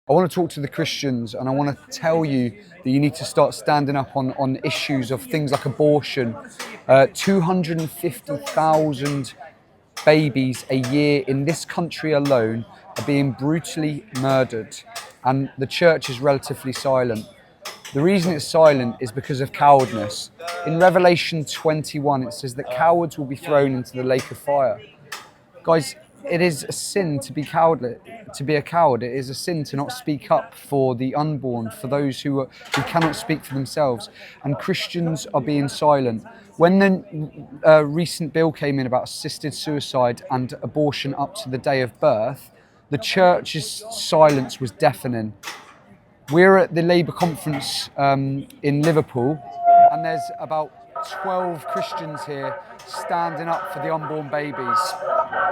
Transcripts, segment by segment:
I want to talk to the Christians, and I want to tell you that you need to start standing up on issues of things like abortion. 250,000 babies a year in this country alone are being brutally murdered, and the church is relatively silent. The reason it's silent is because of cowardness. In Revelation 21, it says that cowards will be thrown into the lake of fire. Guys, it is a sin to be cowardly, to be a coward. It is a sin to not speak up for the unborn, for those who cannot speak for themselves. And Christians are being silent. When the recent bill came in about assisted suicide and abortion up to the day of birth, the church's silence was deafening. We're at the Labour conference in Liverpool, and there's about 12 Christians here standing up for the unborn babies.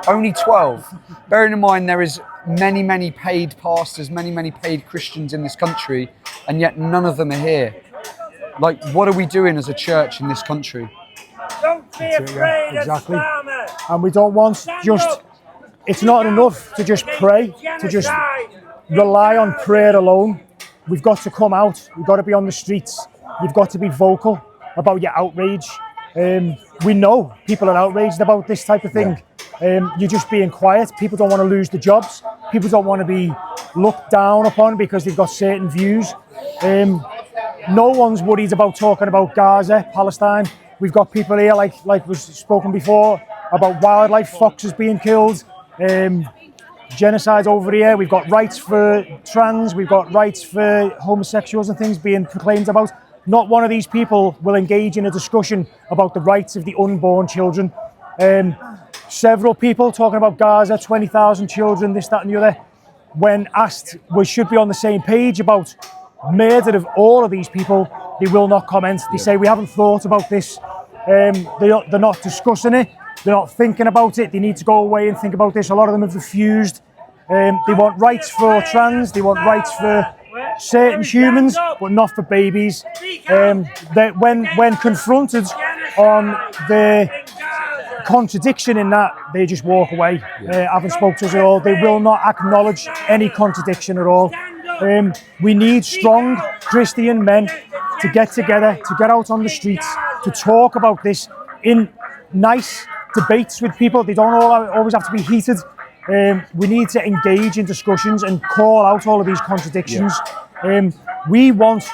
Only 12. Bearing in mind there is many paid pastors, many paid Christians in this country, and yet none of them are here. Like, what are we doing as a church in this country? Don't be afraid exactly. of Spalmer. And we don't want just, it's not enough to just pray, to just rely on prayer alone. We've got to come out, we've got to be on the streets, you've got to be vocal about your outrage. We know people are outraged about this type of thing. You're just being quiet. People don't want to lose the jobs. People don't want to be looked down upon because they've got certain views. No one's worried about talking about Gaza, Palestine. We've got people here, like was spoken before, about wildlife, foxes being killed, genocide over here. We've got rights for trans, we've got rights for homosexuals and things being proclaimed about. Not one of these people will engage in a discussion about the rights of the unborn children. Several people talking about Gaza, 20,000 children, this, that and the other. When asked, we should be on the same page about murder of all of these people, they will not comment. They say, we haven't thought about this. They're not discussing it. They're not thinking about it. They need to go away and think about this. A lot of them have refused. They want rights for trans. They want rights for certain humans, but not for babies. When confronted on the contradiction in that, they just walk away. Haven't spoke to us at all. They will not acknowledge any contradiction at all. We need strong Christian men to get together, to get out on the streets, to talk about this in nice debates with people. They don't always have to be heated. We need to engage in discussions and call out all of these contradictions. We want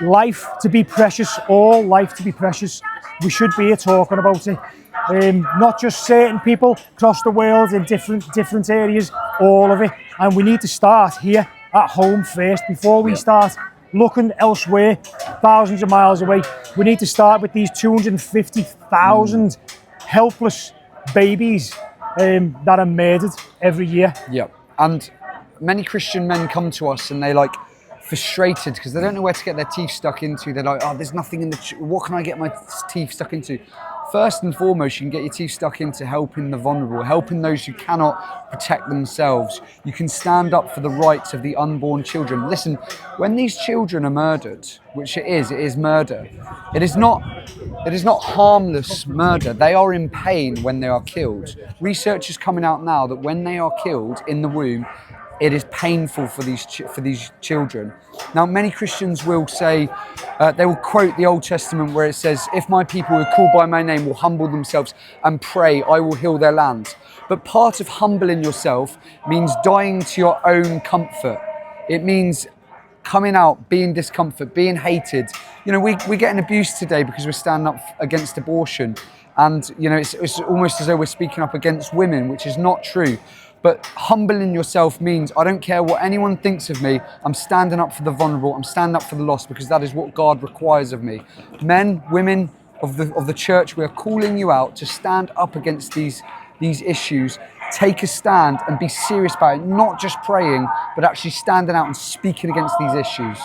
life to be precious, all life to be precious. We should be here talking about it. Not just certain people across the world in different areas, all of it. And we need to start here at home first before we start looking elsewhere, thousands of miles away. We need to start with these 250,000 helpless babies that are murdered every year. Yeah, and many Christian men come to us and they're like frustrated because they don't know where to get their teeth stuck into. They're like, oh, there's nothing in the, what can I get my teeth stuck into? First and foremost, you can get your teeth stuck into helping the vulnerable, helping those who cannot protect themselves. You can stand up for the rights of the unborn children. Listen, when these children are murdered, which it is murder. It is not harmless murder. They are in pain when they are killed. Research is coming out now that when they are killed in the womb, it is painful for these children. Now, many Christians will say, they will quote the Old Testament where it says, if my people who are called by my name will humble themselves and pray, I will heal their land. But part of humbling yourself means dying to your own comfort. It means coming out, being discomfort, being hated. You know, we're getting abused today because we're standing up against abortion. And, you know, it's almost as though we're speaking up against women, which is not true. But humbling yourself means I don't care what anyone thinks of me. I'm standing up for the vulnerable. I'm standing up for the lost because that is what God requires of me. Men, women of the church, we are calling you out to stand up against these issues. Take a stand and be serious about it. Not just praying, but actually standing out and speaking against these issues.